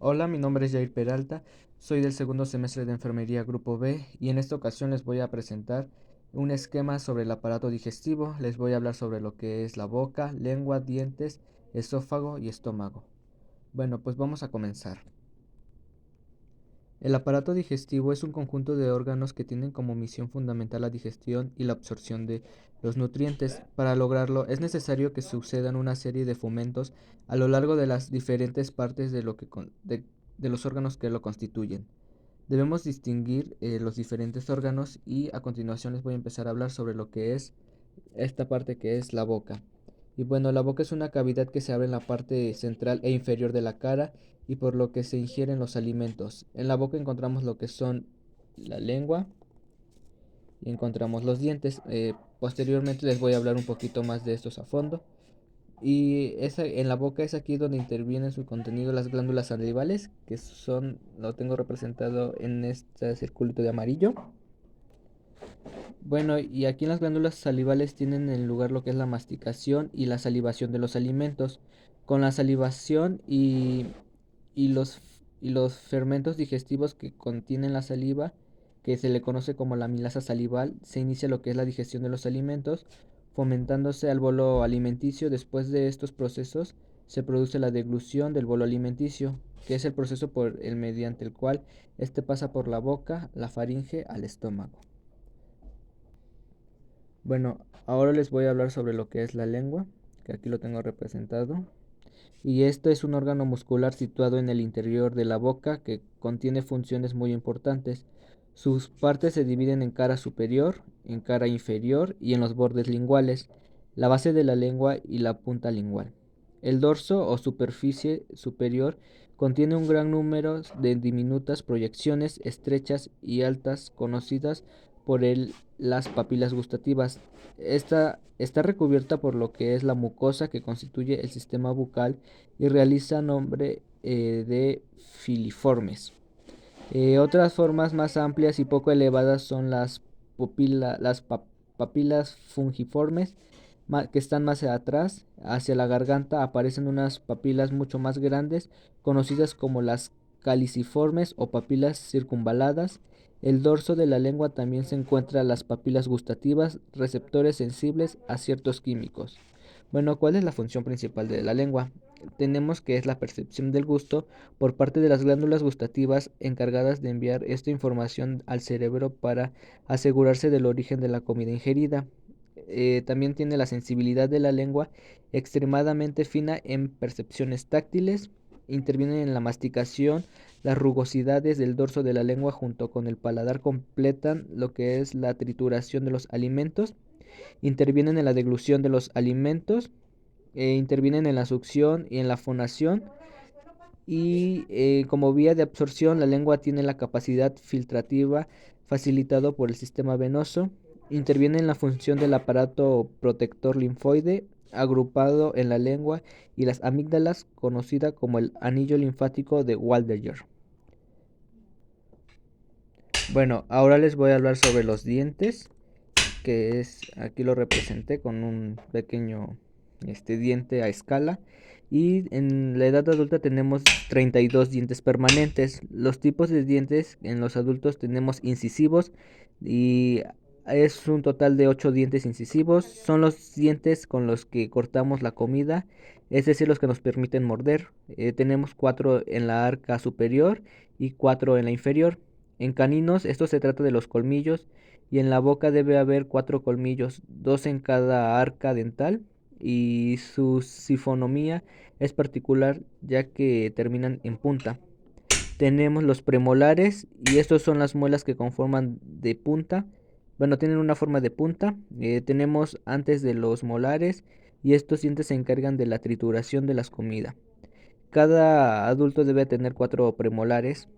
Hola, mi nombre es Jair Peralta, soy del segundo semestre de Enfermería Grupo B y en esta ocasión les voy a presentar un esquema sobre el aparato digestivo. Les voy a hablar sobre lo que es la boca, lengua, dientes, esófago y estómago. Bueno, pues vamos a comenzar. El aparato digestivo es un conjunto de órganos que tienen como misión fundamental la digestión y la absorción de los nutrientes. Para lograrlo es necesario que sucedan una serie de fomentos a lo largo de las diferentes partes de los órganos que lo constituyen. Debemos distinguir los diferentes órganos y a continuación les voy a empezar a hablar sobre lo que es esta parte que es la boca. Y bueno, la boca es una cavidad que se abre en la parte central e inferior de la cara y por lo que se ingieren los alimentos. En la boca encontramos lo que son la lengua y encontramos los dientes. Posteriormente les voy a hablar un poquito más de estos a fondo. En la boca es aquí donde intervienen su contenido las glándulas salivales, que son, lo tengo representado en este circulito de amarillo. Bueno, y aquí en las glándulas salivales tienen en lugar lo que es la masticación y la salivación de los alimentos. Con la salivación y los, y los fermentos digestivos que contienen la saliva, que se le conoce como la amilasa salival, se inicia lo que es la digestión de los alimentos, fomentándose al bolo alimenticio. Después de estos procesos se produce la deglución del bolo alimenticio, que es el proceso mediante el cual este pasa por la boca, la faringe al estómago. Bueno, ahora les voy a hablar sobre lo que es la lengua, que aquí lo tengo representado. Y esto es un órgano muscular situado en el interior de la boca que contiene funciones muy importantes. Sus partes se dividen en cara superior, en cara inferior y en los bordes linguales, la base de la lengua y la punta lingual. El dorso o superficie superior contiene un gran número de diminutas proyecciones estrechas y altas conocidas por las papilas gustativas. Esta está recubierta por lo que es la mucosa que constituye el sistema bucal y realiza nombre de filiformes. Otras formas más amplias y poco elevadas son papilas fungiformes que están más atrás. Hacia la garganta aparecen unas papilas mucho más grandes, conocidas como las caliciformes o papilas circunvaladas. El dorso de la lengua también se encuentra las papilas gustativas, receptores sensibles a ciertos químicos. Bueno, ¿cuál es la función principal de la lengua? Tenemos que es la percepción del gusto por parte de las glándulas gustativas encargadas de enviar esta información al cerebro para asegurarse del origen de la comida ingerida. También tiene la sensibilidad de la lengua extremadamente fina en percepciones táctiles, intervienen en la masticación, las rugosidades del dorso de la lengua junto con el paladar completan lo que es la trituración de los alimentos, intervienen en la deglución de los alimentos, intervienen en la succión y en la fonación y como vía de absorción la lengua tiene la capacidad filtrativa facilitado por el sistema venoso, interviene en la función del aparato protector linfoide agrupado en la lengua y las amígdalas conocida como el anillo linfático de Waldeyer. Bueno, ahora les voy a hablar sobre los dientes, que es, aquí lo representé con un pequeño diente a escala. Y en la edad adulta tenemos 32 dientes permanentes. Los tipos de dientes en los adultos tenemos incisivos y es un total de 8 dientes incisivos. Son los dientes con los que cortamos la comida, es decir, los que nos permiten morder. Tenemos 4 en la arca superior y 4 en la inferior. En caninos, esto se trata de los colmillos y en la boca debe haber 4 colmillos, 2 en cada arca dental y su sifonomía es particular ya que terminan en punta. Tenemos los premolares y estos son las muelas que conforman de punta. Bueno, tienen una forma de punta. Tenemos antes de los molares y estos dientes se encargan de la trituración de las comidas. Cada adulto debe tener 4 premolares.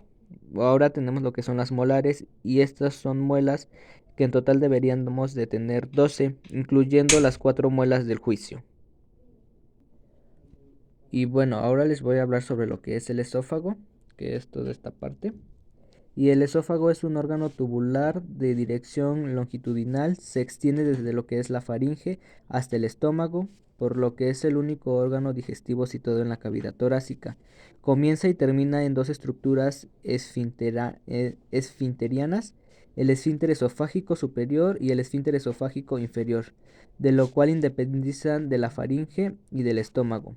Ahora tenemos lo que son las molares y estas son muelas que en total deberíamos de tener 12, incluyendo las 4 muelas del juicio. Y bueno, ahora les voy a hablar sobre lo que es el esófago, que es toda esta parte. Y el esófago es un órgano tubular de dirección longitudinal, se extiende desde lo que es la faringe hasta el estómago, por lo que es el único órgano digestivo situado en la cavidad torácica. Comienza y termina en dos estructuras esfinterianas, el esfínter esofágico superior y el esfínter esofágico inferior, de lo cual independizan de la faringe y del estómago.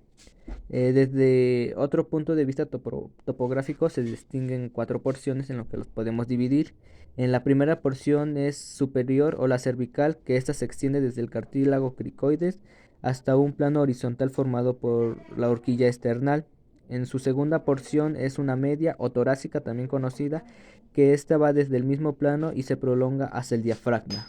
Desde otro punto de vista topográfico se distinguen cuatro porciones en lo que los podemos dividir. En la primera porción es superior o la cervical, que ésta se extiende desde el cartílago cricoides hasta un plano horizontal formado por la horquilla esternal. En su segunda porción es una media o torácica, también conocida, que ésta va desde el mismo plano y se prolonga hacia el diafragma.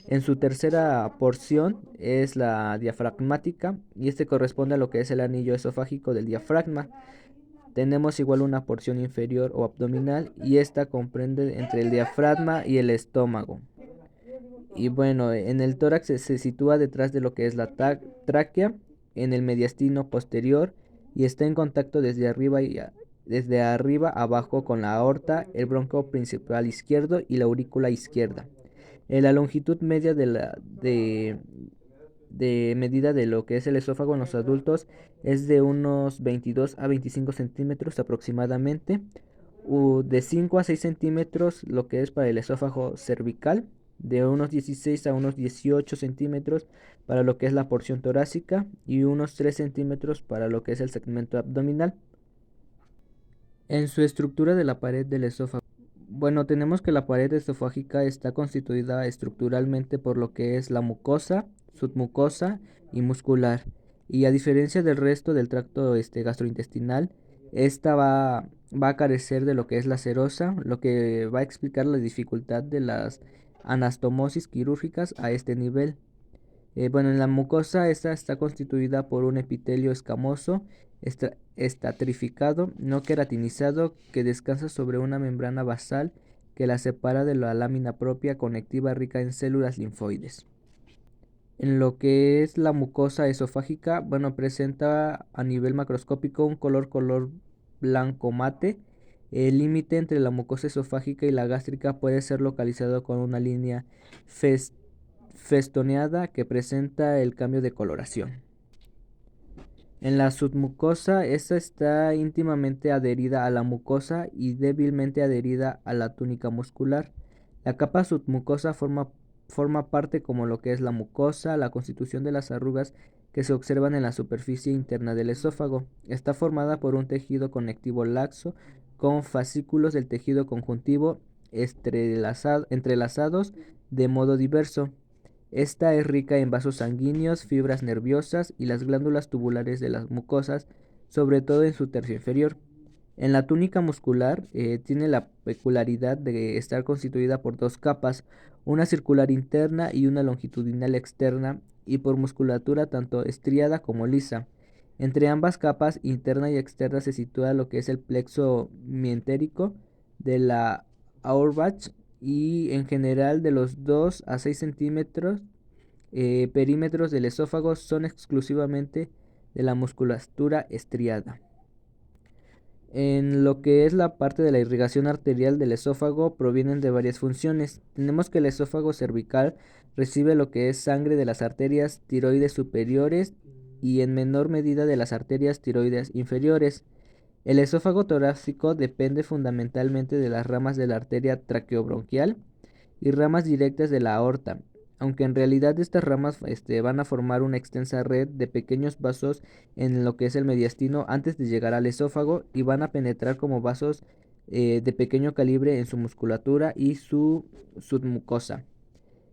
En su tercera porción es la diafragmática y este corresponde a lo que es el anillo esofágico del diafragma. Tenemos igual una porción inferior o abdominal y esta comprende entre el diafragma y el estómago. Y bueno, en el tórax se sitúa detrás de lo que es la tráquea, en el mediastino posterior y está en contacto desde arriba abajo con la aorta, el bronco principal izquierdo y la aurícula izquierda. La longitud media de medida de lo que es el esófago en los adultos es de unos 22 a 25 centímetros aproximadamente, de 5 a 6 centímetros lo que es para el esófago cervical, de unos 16 a unos 18 centímetros para lo que es la porción torácica y unos 3 centímetros para lo que es el segmento abdominal. En su estructura de la pared del esófago, bueno, tenemos que la pared esofágica está constituida estructuralmente por lo que es la mucosa, submucosa y muscular. Y a diferencia del resto del tracto gastrointestinal, esta va a carecer de lo que es la serosa, lo que va a explicar la dificultad de las anastomosis quirúrgicas a este nivel. Bueno, en la mucosa esta está constituida por un epitelio escamoso, estratrificado, no queratinizado, que descansa sobre una membrana basal que la separa de la lámina propia conectiva rica en células linfoides. En lo que es la mucosa esofágica, bueno, presenta a nivel macroscópico un color blanco mate. El límite entre la mucosa esofágica y la gástrica puede ser localizado con una línea festoneada que presenta el cambio de coloración. En la submucosa, esta está íntimamente adherida a la mucosa y débilmente adherida a la túnica muscular. La capa submucosa forma parte como lo que es la mucosa, la constitución de las arrugas que se observan en la superficie interna del esófago. Está formada por un tejido conectivo laxo con fascículos del tejido conjuntivo entrelazados de modo diverso. Esta es rica en vasos sanguíneos, fibras nerviosas y las glándulas tubulares de las mucosas, sobre todo en su tercio inferior. En la túnica muscular tiene la peculiaridad de estar constituida por dos capas, una circular interna y una longitudinal externa, y por musculatura tanto estriada como lisa. Entre ambas capas, interna y externa, se sitúa lo que es el plexo mientérico de la Auerbach y en general de los 2 a 6 centímetros perímetros del esófago son exclusivamente de la musculatura estriada. En lo que es la parte de la irrigación arterial del esófago provienen de varias funciones. Tenemos que el esófago cervical recibe lo que es sangre de las arterias tiroides superiores y en menor medida de las arterias tiroides inferiores. El esófago torácico depende fundamentalmente de las ramas de la arteria traqueobronquial y ramas directas de la aorta, aunque en realidad estas ramas van a formar una extensa red de pequeños vasos en lo que es el mediastino antes de llegar al esófago y van a penetrar como vasos de pequeño calibre en su musculatura y su submucosa.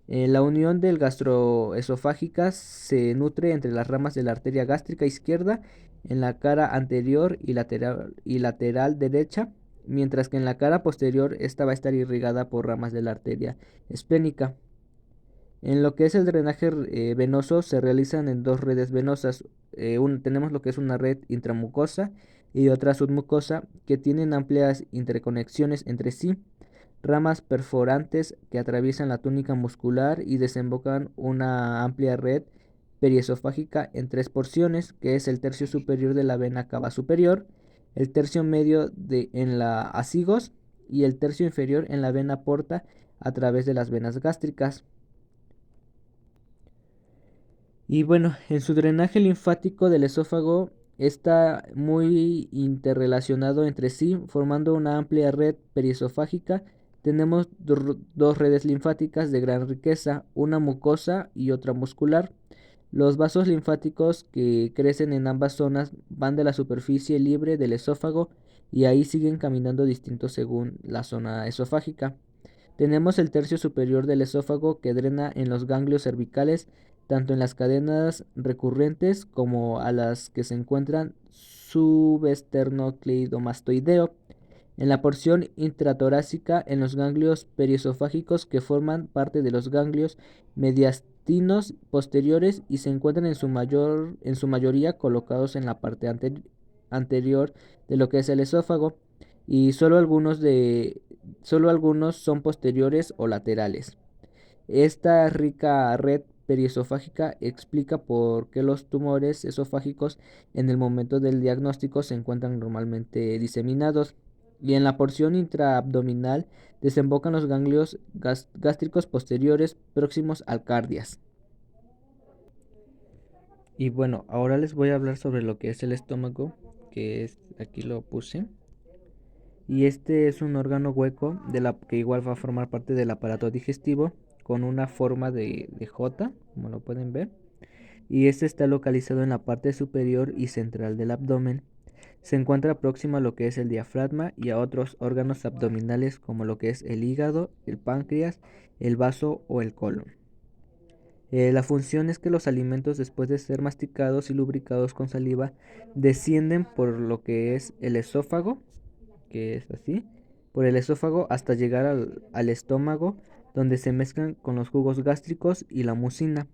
La unión del gastroesofágica se nutre entre las ramas de la arteria gástrica izquierda en la cara anterior y lateral derecha, mientras que en la cara posterior esta va a estar irrigada por ramas de la arteria esplénica. En lo que es el drenaje venoso se realizan en dos redes venosas. Tenemos lo que es una red intramucosa y otra submucosa que tienen amplias interconexiones entre sí, ramas perforantes que atraviesan la túnica muscular y desembocan una amplia red periesofágica en tres porciones, que es el tercio superior de la vena cava superior, el tercio medio en la acigos y el tercio inferior en la vena porta a través de las venas gástricas. Y bueno, en su drenaje linfático del esófago está muy interrelacionado entre sí, formando una amplia red periesofágica. Tenemos dos redes linfáticas de gran riqueza, una mucosa y otra muscular. Los vasos linfáticos que crecen en ambas zonas van de la superficie libre del esófago y ahí siguen caminando distintos según la zona esofágica. Tenemos el tercio superior del esófago que drena en los ganglios cervicales, tanto en las cadenas recurrentes como a las que se encuentran subesternocleidomastoideo. En la porción intratorácica, en los ganglios periesofágicos que forman parte de los ganglios mediastinos posteriores y se encuentran en su mayoría colocados en la parte anterior de lo que es el esófago y solo algunos son posteriores o laterales. Esta rica red periesofágica explica por qué los tumores esofágicos en el momento del diagnóstico se encuentran normalmente diseminados y en la porción intraabdominal desembocan los ganglios gástricos posteriores próximos al cardias. Y bueno, ahora les voy a hablar sobre lo que es el estómago, que es aquí lo puse. Y este es un órgano hueco que igual va a formar parte del aparato digestivo con una forma de J, como lo pueden ver. Y este está localizado en la parte superior y central del abdomen. Se encuentra próximo a lo que es el diafragma y a otros órganos abdominales como lo que es el hígado, el páncreas, el vaso o el colon. La función es que los alimentos, después de ser masticados y lubricados con saliva, descienden por lo que es el esófago, que es así, por el esófago hasta llegar al estómago, donde se mezclan con los jugos gástricos y la mucina.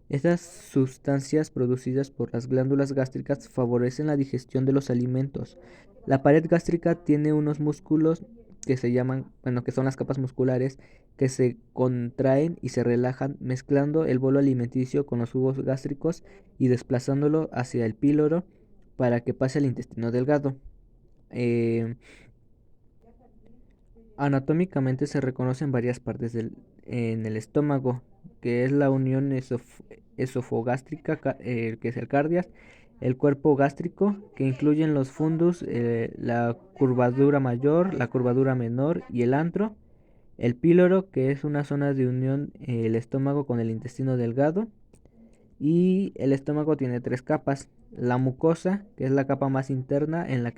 Estas sustancias producidas por las glándulas gástricas favorecen la digestión de los alimentos. La pared gástrica tiene unos músculos que se llaman, bueno, que son las capas musculares, que se contraen y se relajan, mezclando el bolo alimenticio con los jugos gástricos y desplazándolo hacia el píloro para que pase al intestino delgado. Eh, Anatómicamente se reconocen varias partes en el estómago, que es la unión esofogástrica, que es el cardias, el cuerpo gástrico, que incluyen los fundus, la curvadura mayor, la curvadura menor y el antro, el píloro, que es una zona de unión el estómago con el intestino delgado, y el estómago tiene tres capas: la mucosa, que es la capa más interna en las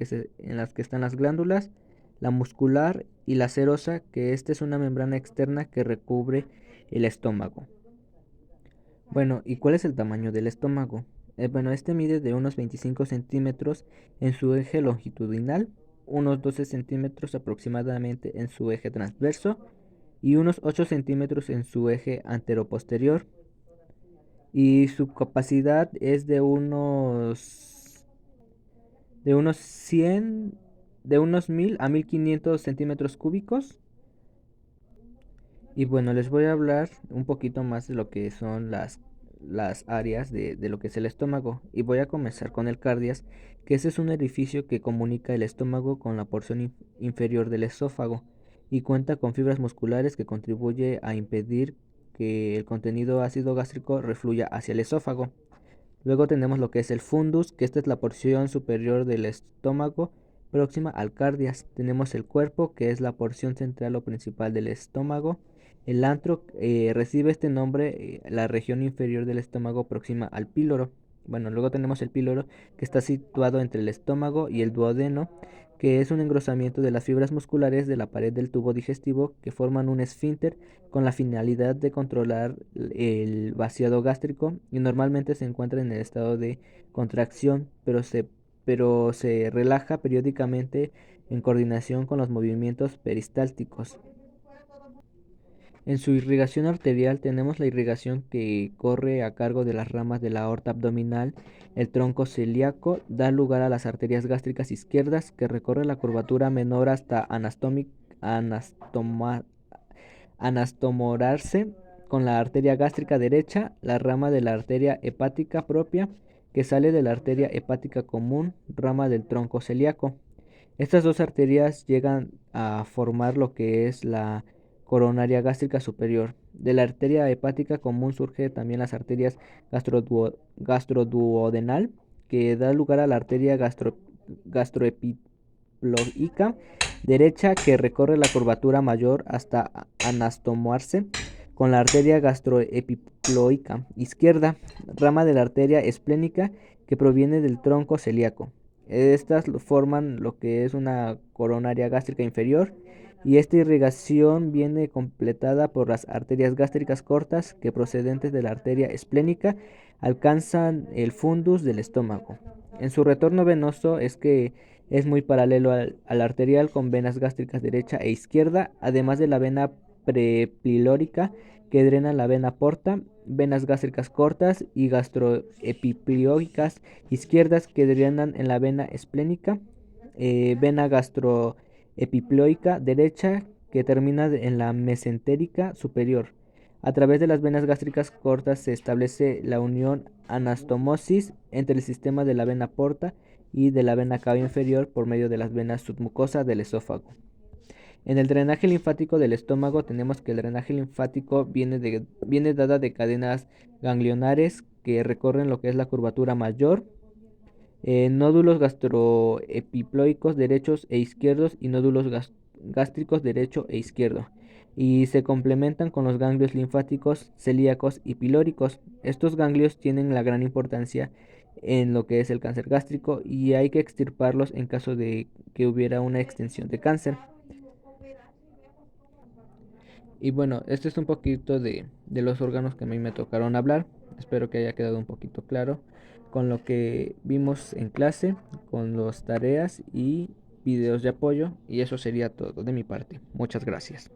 que están las glándulas; la muscular y la serosa, que esta es una membrana externa que recubre el estómago. Bueno, ¿y cuál es el tamaño del estómago? Bueno, este mide de unos 25 centímetros en su eje longitudinal, unos 12 centímetros aproximadamente en su eje transverso y unos 8 centímetros en su eje anteroposterior. Y su capacidad es de unos 100, de unos 1000 a 1500 centímetros cúbicos. Y bueno, les voy a hablar un poquito más de lo que son las áreas de lo que es el estómago. Y voy a comenzar con el cardias, que ese es un orificio que comunica el estómago con la porción inferior del esófago y cuenta con fibras musculares que contribuye a impedir que el contenido ácido gástrico refluya hacia el esófago. Luego tenemos lo que es el fundus, que esta es la porción superior del estómago próxima al cardias. Tenemos el cuerpo, que es la porción central o principal del estómago. El antro recibe este nombre, la región inferior del estómago próxima al píloro. Bueno, luego tenemos el píloro, que está situado entre el estómago y el duodeno, que es un engrosamiento de las fibras musculares de la pared del tubo digestivo que forman un esfínter con la finalidad de controlar el vaciado gástrico y normalmente se encuentra en el estado de contracción, pero se relaja periódicamente en coordinación con los movimientos peristálticos. En su irrigación arterial tenemos la irrigación que corre a cargo de las ramas de la aorta abdominal. El tronco celíaco da lugar a las arterias gástricas izquierdas que recorren la curvatura menor hasta anastomorarse con la arteria gástrica derecha, la rama de la arteria hepática propia que sale de la arteria hepática común, rama del tronco celíaco. Estas dos arterias llegan a formar lo que es la coronaria gástrica superior. De la arteria hepática común surge también las arterias gastroduodenal, que da lugar a la arteria gastroepiploica derecha, que recorre la curvatura mayor hasta anastomoarse con la arteria gastroepiploica izquierda, rama de la arteria esplénica que proviene del tronco celíaco. Estas forman lo que es una coronaria gástrica inferior, y esta irrigación viene completada por las arterias gástricas cortas que, procedentes de la arteria esplénica, alcanzan el fundus del estómago. En su retorno venoso es muy paralelo al arterial, con venas gástricas derecha e izquierda, además de la vena prepilórica que drena la vena porta, venas gástricas cortas y gastroepiploicas izquierdas que drenan en la vena esplénica, vena gastroepiploica derecha que termina en la mesentérica superior. A través de las venas gástricas cortas se establece la unión anastomosis entre el sistema de la vena porta y de la vena cava inferior por medio de las venas submucosas del esófago. En el drenaje linfático del estómago tenemos que el drenaje linfático viene dada de cadenas ganglionares que recorren lo que es la curvatura mayor, nódulos gastroepiploicos derechos e izquierdos y nódulos gástricos derecho e izquierdo, y se complementan con los ganglios linfáticos celíacos y pilóricos. Estos ganglios tienen la gran importancia en lo que es el cáncer gástrico, y hay que extirparlos en caso de que hubiera una extensión de cáncer. Y bueno, este es un poquito de los órganos que a mí me tocaron hablar. Espero que haya quedado un poquito claro con lo que vimos en clase, con las tareas y videos de apoyo. Y eso sería todo de mi parte. Muchas gracias.